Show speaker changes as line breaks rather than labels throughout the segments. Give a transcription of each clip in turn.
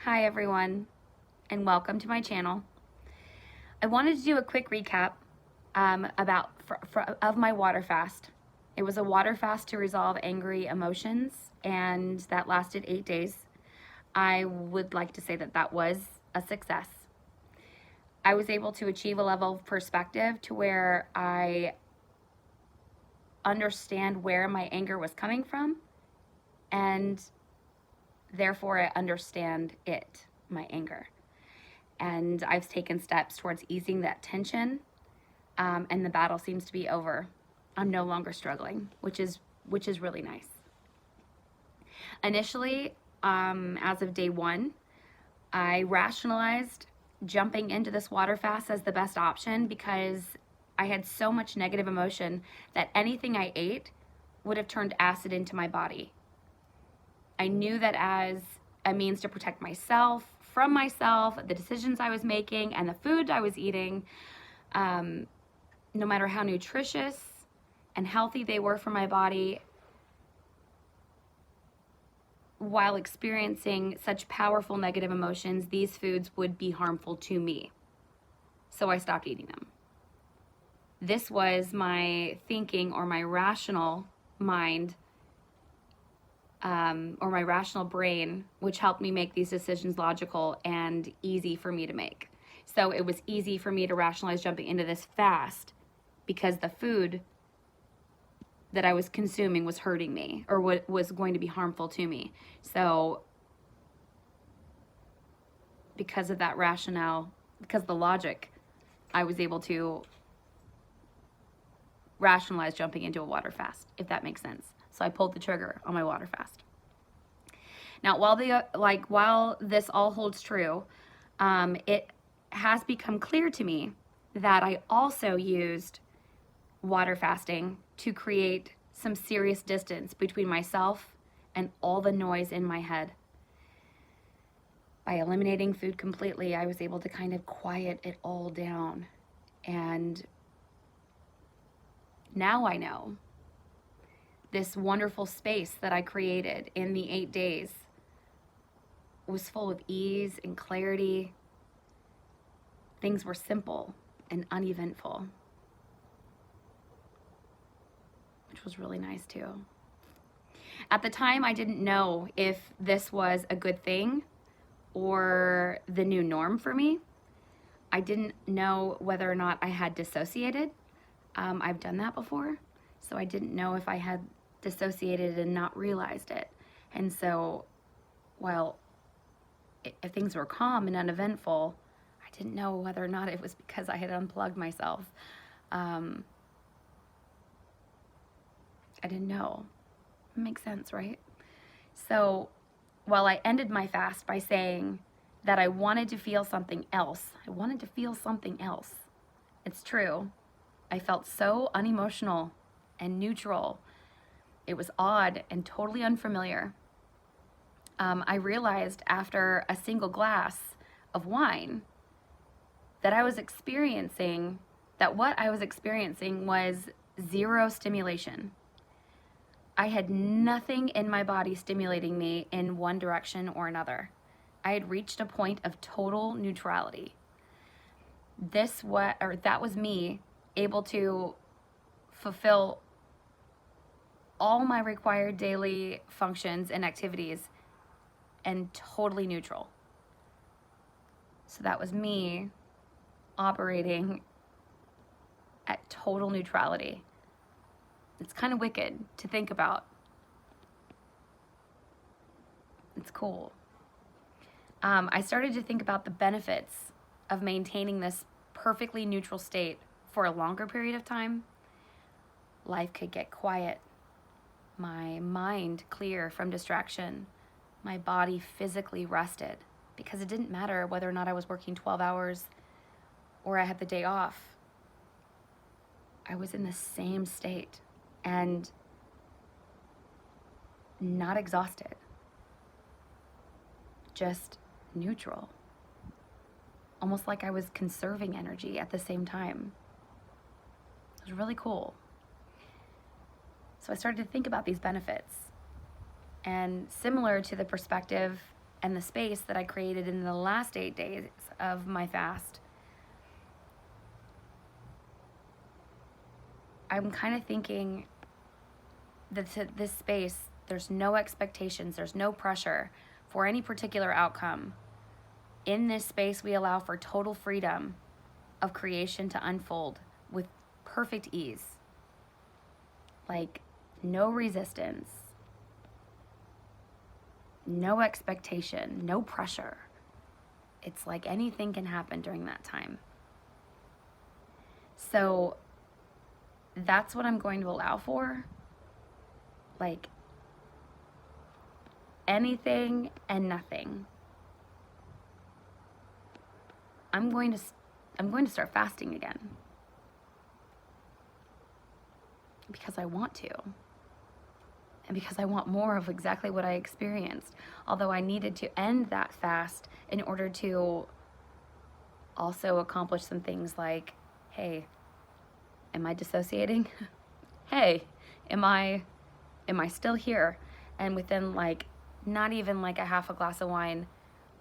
Hi everyone, and welcome to my channel. I wanted to do a quick recap of my water fast. It was a water fast to resolve angry emotions, and that lasted 8 days. I would like to say that that was a success. I was able to achieve a level of perspective to where I understand where my anger was coming from, and therefore I understand my anger. And I've taken steps towards easing that tension, and the battle seems to be over. I'm no longer struggling, which is really nice. Initially, as of day 1, I rationalized jumping into this water fast as the best option because I had so much negative emotion that anything I ate would have turned acid into my body. I knew that as a means to protect myself from myself, the decisions I was making, and the food I was eating, no matter how nutritious and healthy they were for my body, while experiencing such powerful negative emotions, these foods would be harmful to me. So I stopped eating them. This was my thinking, or my rational mind, or my rational brain, which helped me make these decisions logical and easy for me to make. So it was easy for me to rationalize jumping into this fast because the food that I was consuming was hurting me, or was going to be harmful to me. So because of that rationale, because of the logic, I was able to rationalize jumping into a water fast, if that makes sense. So I pulled the trigger on my water fast. Now, while this all holds true, it has become clear to me that I also used water fasting to create some serious distance between myself and all the noise in my head. By eliminating food completely, I was able to kind of quiet it all down. And now I know this wonderful space that I created in the 8 days was full of ease and clarity. Things were simple and uneventful, which was really nice too. At the time, I didn't know if this was a good thing or the new norm for me. I didn't know whether or not I had dissociated. I've done that before, so I didn't know if I had dissociated and not realized it. And so, while if things were calm and uneventful, I didn't know whether or not it was because I had unplugged myself. I didn't know. It makes sense, right? So while I ended my fast by saying that I wanted to feel something else, It's true. I felt so unemotional and neutral. It was odd and totally unfamiliar. I realized after a single glass of wine that what I was experiencing was zero stimulation. I had nothing in my body stimulating me in one direction or another. I had reached a point of total neutrality. That was me able to fulfill all my required daily functions and activities and totally neutral. So that was me operating at total neutrality. It's kind of wicked to think about. It's cool. I started to think about the benefits of maintaining this perfectly neutral state for a longer period of time. Life could get quiet, my mind clear from distraction, my body physically rested, because it didn't matter whether or not I was working 12 hours or I had the day off. I was in the same state and not exhausted, just neutral. Almost like I was conserving energy at the same time. It was really cool. So I started to think about these benefits. And similar to the perspective and the space that I created in the last 8 days of my fast, I'm kind of thinking that this space, there's no expectations, there's no pressure for any particular outcome. In this space, we allow for total freedom of creation to unfold with perfect ease. Like, no resistance, no expectation, no pressure. It's like anything can happen during that time. So that's what I'm going to allow for. Like, anything and nothing. I'm going to start fasting again. Because I want to. And because I want more of exactly what I experienced. Although I needed to end that fast in order to also accomplish some things like, hey, am I dissociating? Hey, am I still here? And within like, not even like a half a glass of wine,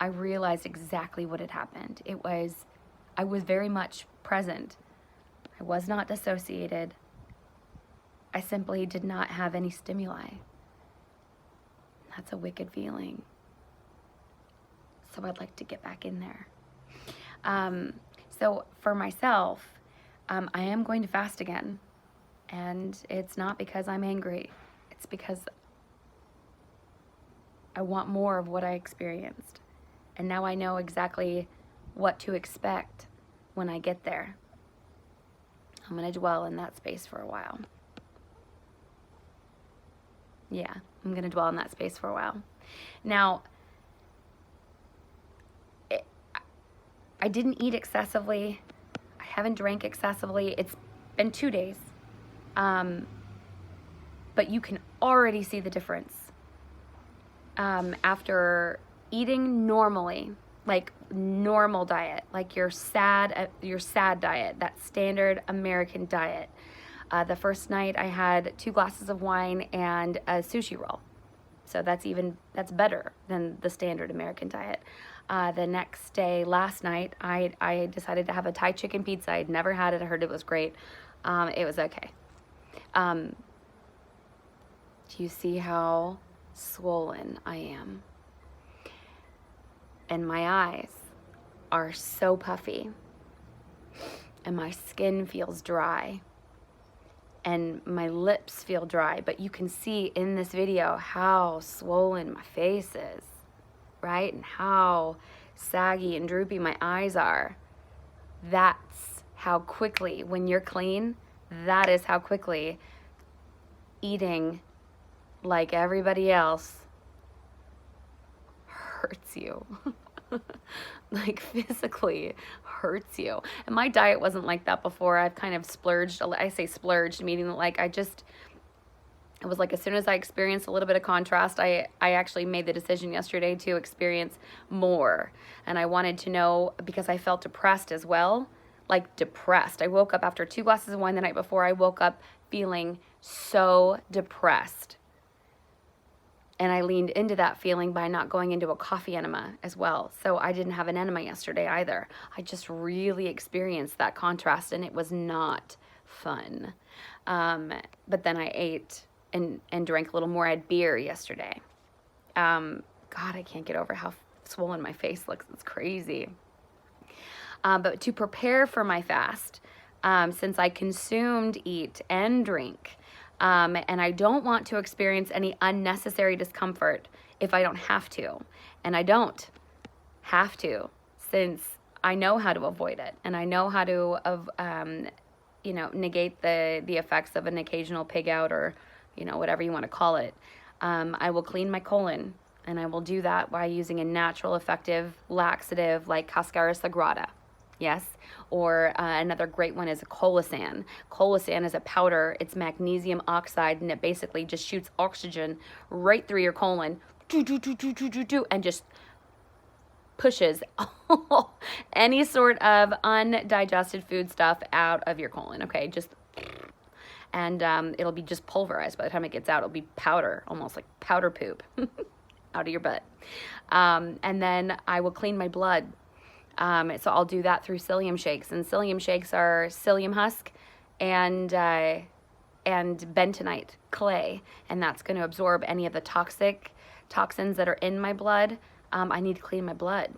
I realized exactly what had happened. I was very much present. I was not dissociated. I simply did not have any stimuli. That's a wicked feeling. So I'd like to get back in there. So for myself, I am going to fast again. And it's not because I'm angry. It's because I want more of what I experienced. And now I know exactly what to expect when I get there. I'm going to dwell in that space for a while. Yeah, I'm going to dwell in that space for a while. Now, I didn't eat excessively. I haven't drank excessively. It's been 2 days. But you can already see the difference. After eating normally, like normal diet, like your sad diet, that standard American diet. The first night I had 2 glasses of wine and a sushi roll. So that's better than the standard American diet. The next day, last night, I decided to have a Thai chicken pizza. I'd never had it. I heard it was great. It was okay. Do you see how swollen I am? And my eyes are so puffy. And my skin feels dry. And my lips feel dry. But you can see in this video how swollen my face is, right? And how saggy and droopy my eyes are. That's how quickly, when you're clean, that is how quickly eating like everybody else hurts you. Like physically hurts you. And my diet wasn't like that before. I've kind of splurged. I say splurged, meaning that like it was like as soon as I experienced a little bit of contrast, I actually made the decision yesterday to experience more. And I wanted to know, because I felt depressed as well, like depressed. I woke up after 2 glasses of wine the night before. I woke up feeling so depressed. And I leaned into that feeling by not going into a coffee enema as well. So I didn't have an enema yesterday either. I just really experienced that contrast, and it was not fun. But then I ate and drank a little more. I had beer yesterday. God, I can't get over how swollen my face looks. It's crazy. But to prepare for my fast, since I consumed, eat, and drink, and I don't want to experience any unnecessary discomfort if I don't have to. And I don't have to, since I know how to avoid it. And I know how to, negate the effects of an occasional pig out, or, whatever you want to call it. I will clean my colon. And I will do that by using a natural, effective laxative like Cascara Sagrada. Yes, or another great one is a Colasan. Colasan is a powder. It's magnesium oxide, and it basically just shoots oxygen right through your colon, and just pushes any sort of undigested food stuff out of your colon. Okay, and it'll be just pulverized by the time it gets out. It'll be powder, almost like powder poop. out of your butt. And then I will clean my blood. So I'll do that through psyllium shakes. And psyllium shakes are psyllium husk and bentonite clay. And that's going to absorb any of the toxins that are in my blood. I need to clean my blood.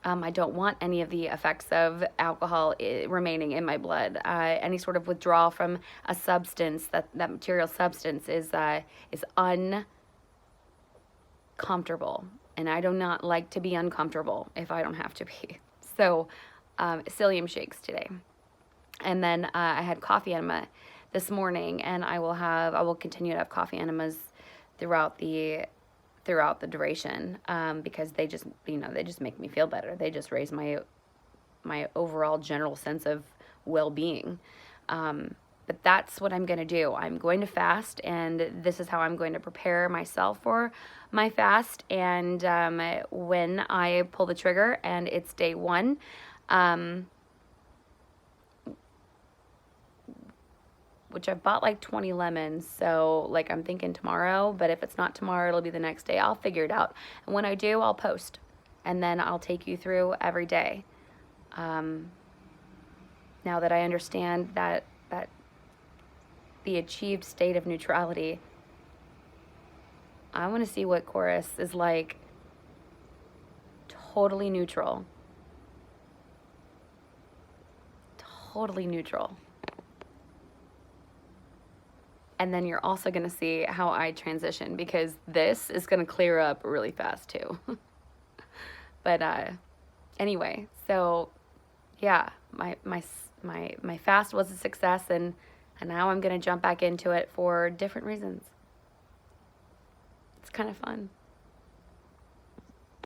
I don't want any of the effects of alcohol remaining in my blood. Any sort of withdrawal from a substance, that material substance is uncomfortable. And I do not like to be uncomfortable if I don't have to be. So psyllium shakes today. And then I had coffee enema this morning, and I will continue to have coffee enemas throughout the duration, because they just make me feel better. They just raise my overall general sense of well-being. But that's what I'm going to do. I'm going to fast, and this is how I'm going to prepare myself for my fast. And when I pull the trigger and it's day 1, which I've bought like 20 lemons, so like I'm thinking tomorrow, but if it's not tomorrow, it'll be the next day. I'll figure it out. And when I do, I'll post, and then I'll take you through every day. Now that I understand that the achieved state of neutrality, I want to see what chorus is like totally neutral. Totally neutral. And then you're also going to see how I transition, because this is going to clear up really fast too. But anyway, so yeah, my fast was a success, and now I'm going to jump back into it for different reasons. It's kind of fun.